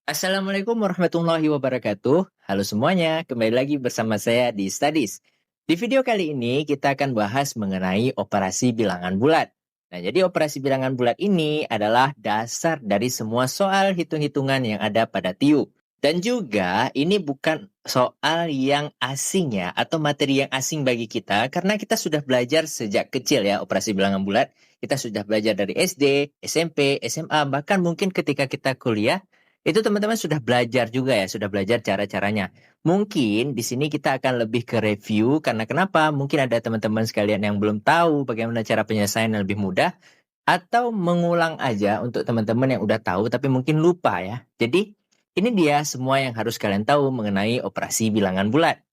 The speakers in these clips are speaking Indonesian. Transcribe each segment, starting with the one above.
Assalamualaikum warahmatullahi wabarakatuh. Halo semuanya, kembali lagi bersama saya di Studies. Di video kali ini kita akan bahas mengenai operasi bilangan bulat. Nah, jadi operasi bilangan bulat ini adalah dasar dari semua soal hitung-hitungan yang ada pada TIU. Dan juga ini bukan soal yang asing ya, atau materi yang asing bagi kita, karena kita sudah belajar sejak kecil ya operasi bilangan bulat. Kita sudah belajar dari SD, SMP, SMA, bahkan mungkin ketika kita kuliah, itu teman-teman sudah belajar juga ya, sudah belajar cara-caranya. Mungkin di sini kita akan lebih ke review, karena kenapa? Mungkin ada teman-teman sekalian yang belum tahu bagaimana cara penyelesaian yang lebih mudah, atau mengulang aja untuk teman-teman yang udah tahu tapi mungkin lupa ya. Jadi ini dia semua yang harus kalian tahu mengenai operasi bilangan bulat.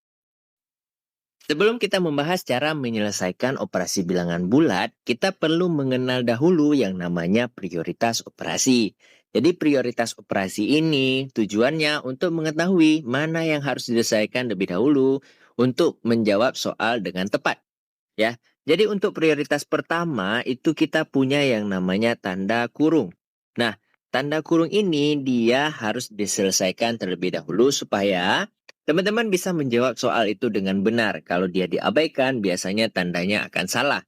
Sebelum kita membahas cara menyelesaikan operasi bilangan bulat, kita perlu mengenal dahulu yang namanya prioritas operasi. Jadi prioritas operasi ini tujuannya untuk mengetahui mana yang harus diselesaikan lebih dahulu untuk menjawab soal dengan tepat. Ya, jadi untuk prioritas pertama itu kita punya yang namanya tanda kurung. Nah, tanda kurung ini dia harus diselesaikan terlebih dahulu supaya teman-teman bisa menjawab soal itu dengan benar. Kalau dia diabaikan, biasanya tandanya akan salah.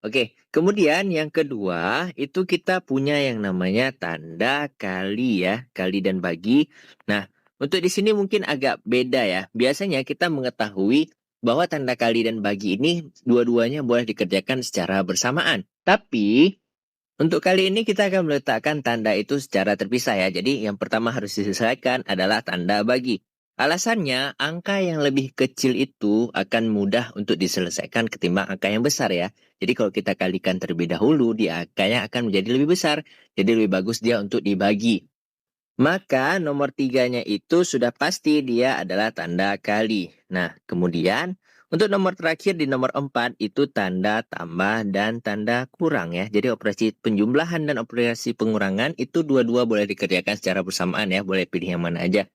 Oke, kemudian yang kedua itu kita punya yang namanya tanda kali ya, kali dan bagi. Nah, untuk di sini mungkin agak beda ya. Biasanya kita mengetahui bahwa tanda kali dan bagi ini dua-duanya boleh dikerjakan secara bersamaan. Tapi untuk kali ini kita akan meletakkan tanda itu secara terpisah ya. Jadi yang pertama harus diselesaikan adalah tanda bagi. Alasannya, angka yang lebih kecil itu akan mudah untuk diselesaikan ketimbang angka yang besar ya. Jadi kalau kita kalikan terlebih dahulu, angkanya akan menjadi lebih besar. Jadi lebih bagus dia untuk dibagi. Maka nomor tiganya itu sudah pasti dia adalah tanda kali. Nah, kemudian untuk nomor terakhir di nomor 4 itu tanda tambah dan tanda kurang ya. Jadi operasi penjumlahan dan operasi pengurangan itu dua-dua boleh dikerjakan secara bersamaan ya. Boleh pilih yang mana aja.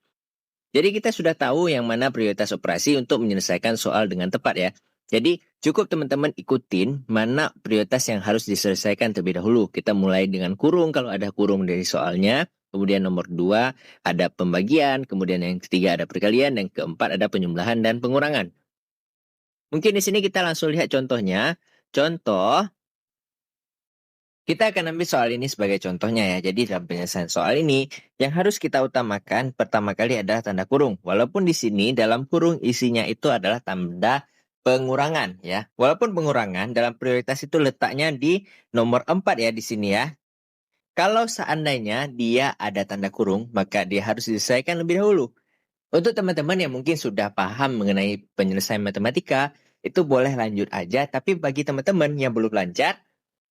Jadi kita sudah tahu yang mana prioritas operasi untuk menyelesaikan soal dengan tepat ya. Jadi cukup teman-teman ikutin mana prioritas yang harus diselesaikan terlebih dahulu. Kita mulai dengan kurung kalau ada kurung dari soalnya. Kemudian nomor 2 ada pembagian. Kemudian yang ketiga ada perkalian. Dan keempat ada penjumlahan dan pengurangan. Mungkin di sini kita langsung lihat contohnya. Contoh, kita akan ambil soal ini sebagai contohnya ya. Jadi dalam penyelesaian soal ini, yang harus kita utamakan pertama kali adalah tanda kurung. Walaupun di sini dalam kurung isinya itu adalah tanda pengurangan ya. Walaupun pengurangan dalam prioritas itu letaknya di nomor 4 ya di sini ya. Kalau seandainya dia ada tanda kurung, maka dia harus diselesaikan lebih dahulu. Untuk teman-teman yang mungkin sudah paham mengenai penyelesaian matematika, itu boleh lanjut aja. Tapi bagi teman-teman yang belum lancar,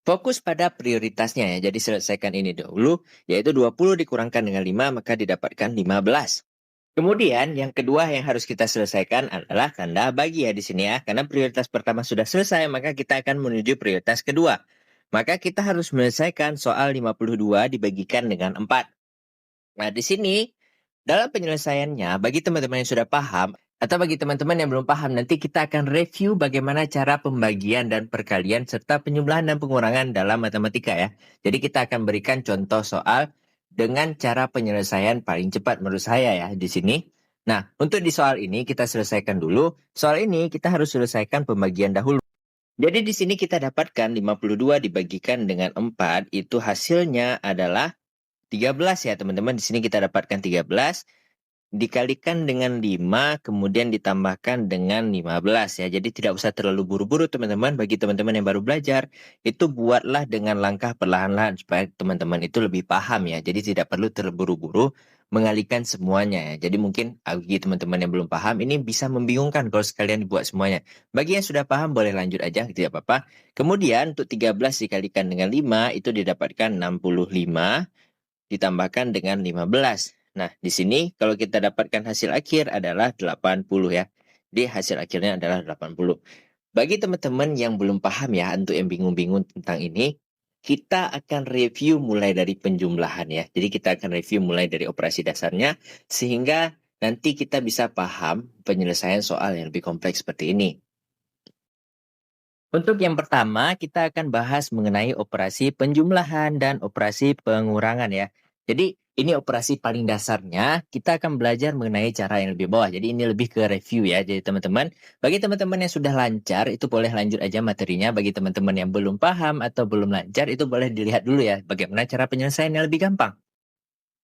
fokus pada prioritasnya ya. Jadi selesaikan ini dahulu, yaitu 20 dikurangkan dengan 5, maka didapatkan 15. Kemudian yang kedua yang harus kita selesaikan adalah tanda bagi ya di sini ya. Karena prioritas pertama sudah selesai, maka kita akan menuju prioritas kedua. Maka kita harus menyelesaikan soal 52 dibagikan dengan 4. Nah, di sini dalam penyelesaiannya, bagi teman-teman yang sudah paham, atau bagi teman-teman yang belum paham, nanti kita akan review bagaimana cara pembagian dan perkalian serta penjumlahan dan pengurangan dalam matematika ya. Jadi kita akan berikan contoh soal dengan cara penyelesaian paling cepat menurut saya ya di sini. Nah, untuk di soal ini kita selesaikan dulu. Soal ini kita harus selesaikan pembagian dahulu. Jadi di sini kita dapatkan 52 dibagikan dengan 4, itu hasilnya adalah 13 ya teman-teman. Di sini kita dapatkan 13 dikalikan dengan 5 kemudian ditambahkan dengan 15 ya. Jadi tidak usah terlalu buru-buru teman-teman. Bagi teman-teman yang baru belajar, itu buatlah dengan langkah perlahan-lahan supaya teman-teman itu lebih paham ya. Jadi tidak perlu terburu-buru mengalihkan semuanya ya. Jadi mungkin bagi teman-teman yang belum paham ini bisa membingungkan kalau sekalian dibuat semuanya. Bagi yang sudah paham boleh lanjut aja, tidak apa-apa. Kemudian untuk 13 dikalikan dengan 5 itu didapatkan 65 ditambahkan dengan 15. Nah, di sini kalau kita dapatkan hasil akhir adalah 80 ya. Jadi hasil akhirnya adalah 80. Bagi teman-teman yang belum paham ya, untuk yang bingung-bingung tentang ini, kita akan review mulai dari penjumlahan ya. Jadi kita akan review mulai dari operasi dasarnya, sehingga nanti kita bisa paham penyelesaian soal yang lebih kompleks seperti ini. Untuk yang pertama, kita akan bahas mengenai operasi penjumlahan dan operasi pengurangan ya. Jadi ini operasi paling dasarnya, kita akan belajar mengenai cara yang lebih bawah. Jadi ini lebih ke review ya. Jadi teman-teman, bagi teman-teman yang sudah lancar, itu boleh lanjut aja materinya. Bagi teman-teman yang belum paham atau belum lancar, itu boleh dilihat dulu ya, bagaimana cara penyelesaian yang lebih gampang.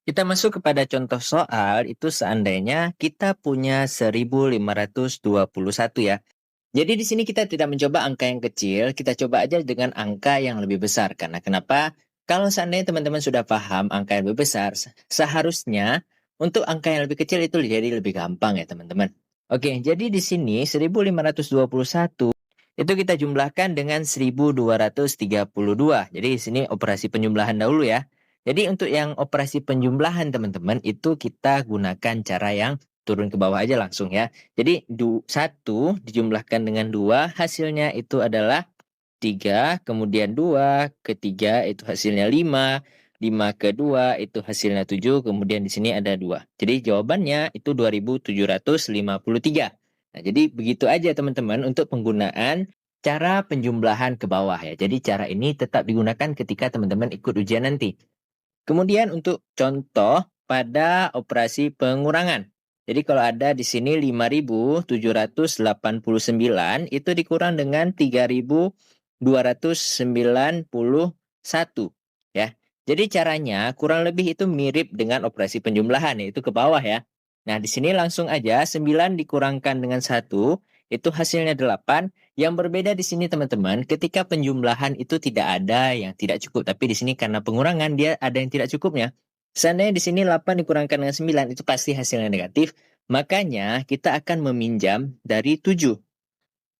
Kita masuk kepada contoh soal, itu seandainya kita punya 1521 ya. Jadi di sini kita tidak mencoba angka yang kecil, kita coba aja dengan angka yang lebih besar. Karena kenapa? Kalau seandainya teman-teman sudah paham angka yang lebih besar, seharusnya untuk angka yang lebih kecil itu jadi lebih gampang ya teman-teman. Oke, jadi di sini 1521 itu kita jumlahkan dengan 1232. Jadi di sini operasi penjumlahan dahulu ya. Jadi untuk yang operasi penjumlahan teman-teman itu kita gunakan cara yang turun ke bawah aja langsung ya. Jadi 1 dijumlahkan dengan 2 hasilnya itu adalah 3, kemudian 2 ke 3 itu hasilnya 5, 5 ke 2 itu hasilnya 7, kemudian di sini ada 2. Jadi jawabannya itu 2753. Nah, jadi begitu aja teman-teman untuk penggunaan cara penjumlahan ke bawah ya. Jadi cara ini tetap digunakan ketika teman-teman ikut ujian nanti. Kemudian untuk contoh pada operasi pengurangan. Jadi kalau ada di sini 5.789 itu dikurang dengan 3.291 ya. Jadi caranya kurang lebih itu mirip dengan operasi penjumlahan yaitu ke bawah ya. Nah, di sini langsung aja 9 dikurangkan dengan 1 itu hasilnya 8. Yang berbeda di sini teman-teman, ketika penjumlahan itu tidak ada yang tidak cukup, tapi di sini karena pengurangan dia ada yang tidak cukupnya. Seandainya di sini 8 dikurangkan dengan 9 itu pasti hasilnya negatif, makanya kita akan meminjam dari 7.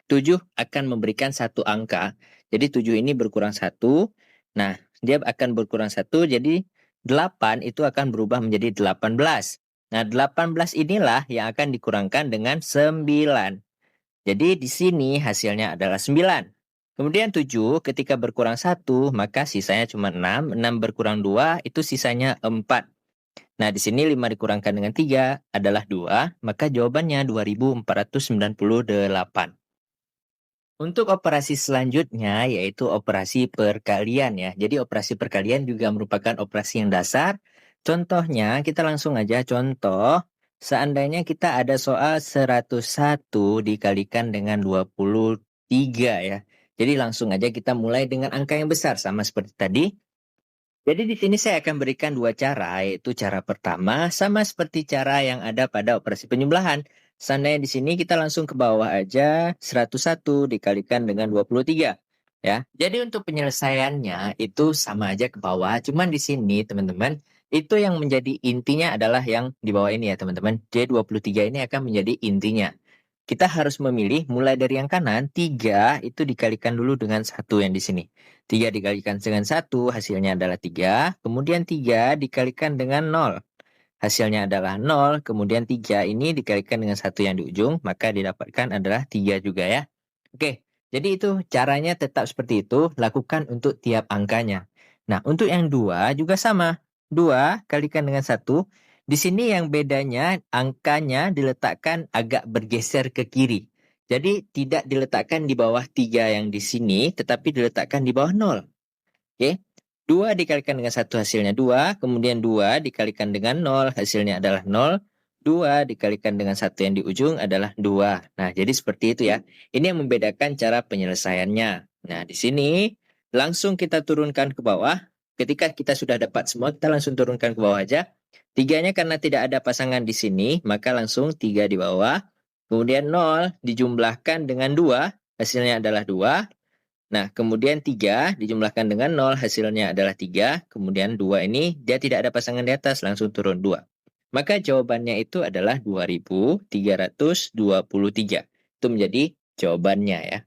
7 akan memberikan satu angka. Jadi 7 ini berkurang 1. Nah, dia akan berkurang 1, jadi 8 itu akan berubah menjadi 18. Nah, 18 inilah yang akan dikurangkan dengan 9. Jadi di sini hasilnya adalah 9. Kemudian 7 ketika berkurang 1 maka sisanya cuma 6. 6 berkurang 2 itu sisanya 4. Nah di sini 5 dikurangkan dengan 3 adalah 2. Maka jawabannya 2498. Untuk operasi selanjutnya yaitu operasi perkalian ya. Jadi operasi perkalian juga merupakan operasi yang dasar. Contohnya kita langsung aja contoh. Seandainya kita ada soal 101 dikalikan dengan 23 ya. Jadi langsung aja kita mulai dengan angka yang besar sama seperti tadi. Jadi di sini saya akan berikan dua cara, yaitu cara pertama sama seperti cara yang ada pada operasi penjumlahan. Seandainya di sini kita langsung ke bawah aja 101 dikalikan dengan 23 ya. Jadi untuk penyelesaiannya itu sama aja ke bawah, cuman di sini teman-teman itu yang menjadi intinya adalah yang di bawah ini ya teman-teman. Jadi 23 ini akan menjadi intinya. Kita harus memilih mulai dari yang kanan, 3 itu dikalikan dulu dengan 1 yang di sini. 3 dikalikan dengan 1 hasilnya adalah 3, kemudian 3 dikalikan dengan 0. Hasilnya adalah 0, kemudian 3 ini dikalikan dengan 1 yang di ujung, maka didapatkan adalah 3 juga ya. Oke, jadi itu caranya tetap seperti itu, lakukan untuk tiap angkanya. Nah, untuk yang 2 juga sama. 2 kalikan dengan 1, di sini yang bedanya angkanya diletakkan agak bergeser ke kiri. Jadi tidak diletakkan di bawah 3 yang di sini, tetapi diletakkan di bawah 0. Oke. 2 dikalikan dengan 1 hasilnya 2, kemudian 2 dikalikan dengan 0 hasilnya adalah 0. 2 dikalikan dengan 1 yang di ujung adalah 2. Nah, jadi seperti itu ya. Ini yang membedakan cara penyelesaiannya. Nah, di sini langsung kita turunkan ke bawah. Ketika kita sudah dapat semua, kita langsung turunkan ke bawah aja. 3-nya karena tidak ada pasangan di sini, maka langsung 3 di bawah. Kemudian 0 dijumlahkan dengan 2, hasilnya adalah 2. Nah, kemudian 3 dijumlahkan dengan 0, hasilnya adalah 3. Kemudian 2 ini dia tidak ada pasangan di atas, langsung turun 2. Maka jawabannya itu adalah 2323. Itu menjadi jawabannya ya.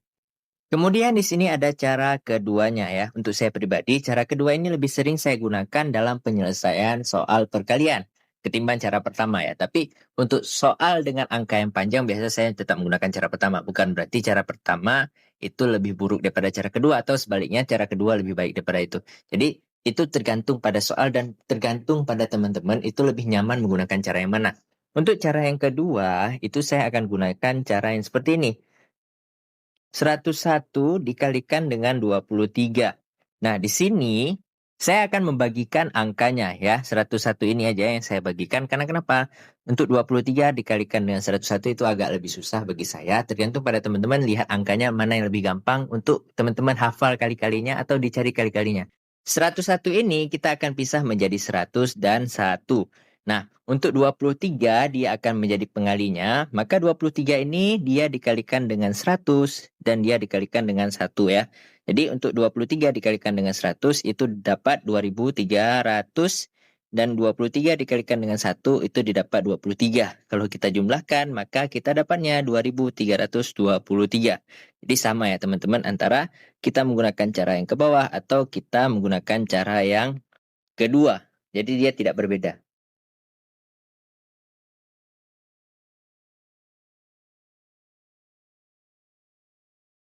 Kemudian di sini ada cara keduanya ya. Untuk saya pribadi, cara kedua ini lebih sering saya gunakan dalam penyelesaian soal perkalian ketimbang cara pertama ya. Tapi untuk soal dengan angka yang panjang biasa saya tetap menggunakan cara pertama. Bukan berarti cara pertama itu lebih buruk daripada cara kedua atau sebaliknya cara kedua lebih baik daripada itu. Jadi itu tergantung pada soal dan tergantung pada teman-teman itu lebih nyaman menggunakan cara yang mana. Untuk cara yang kedua itu saya akan gunakan cara yang seperti ini. 101 dikalikan dengan 23. Nah, di sini Saya akan membagikan angkanya ya, 101 ini aja yang saya bagikan. Karena kenapa? Untuk 23 dikalikan dengan 101 itu agak lebih susah bagi saya. Tergantung pada teman-teman lihat angkanya mana yang lebih gampang untuk teman-teman hafal kali-kalinya atau dicari kali-kalinya. 101 ini kita akan pisah menjadi 100 dan 1. Nah, untuk 23 dia akan menjadi pengalinya. Maka 23 ini dia dikalikan dengan 100 dan dia dikalikan dengan 1 ya. Jadi untuk 23 dikalikan dengan 100 itu dapat 2300 dan 23 dikalikan dengan 1 itu didapat 23. Kalau kita jumlahkan maka kita dapatnya 2323. Jadi sama ya teman-teman antara kita menggunakan cara yang ke bawah atau kita menggunakan cara yang kedua. Jadi dia tidak berbeda.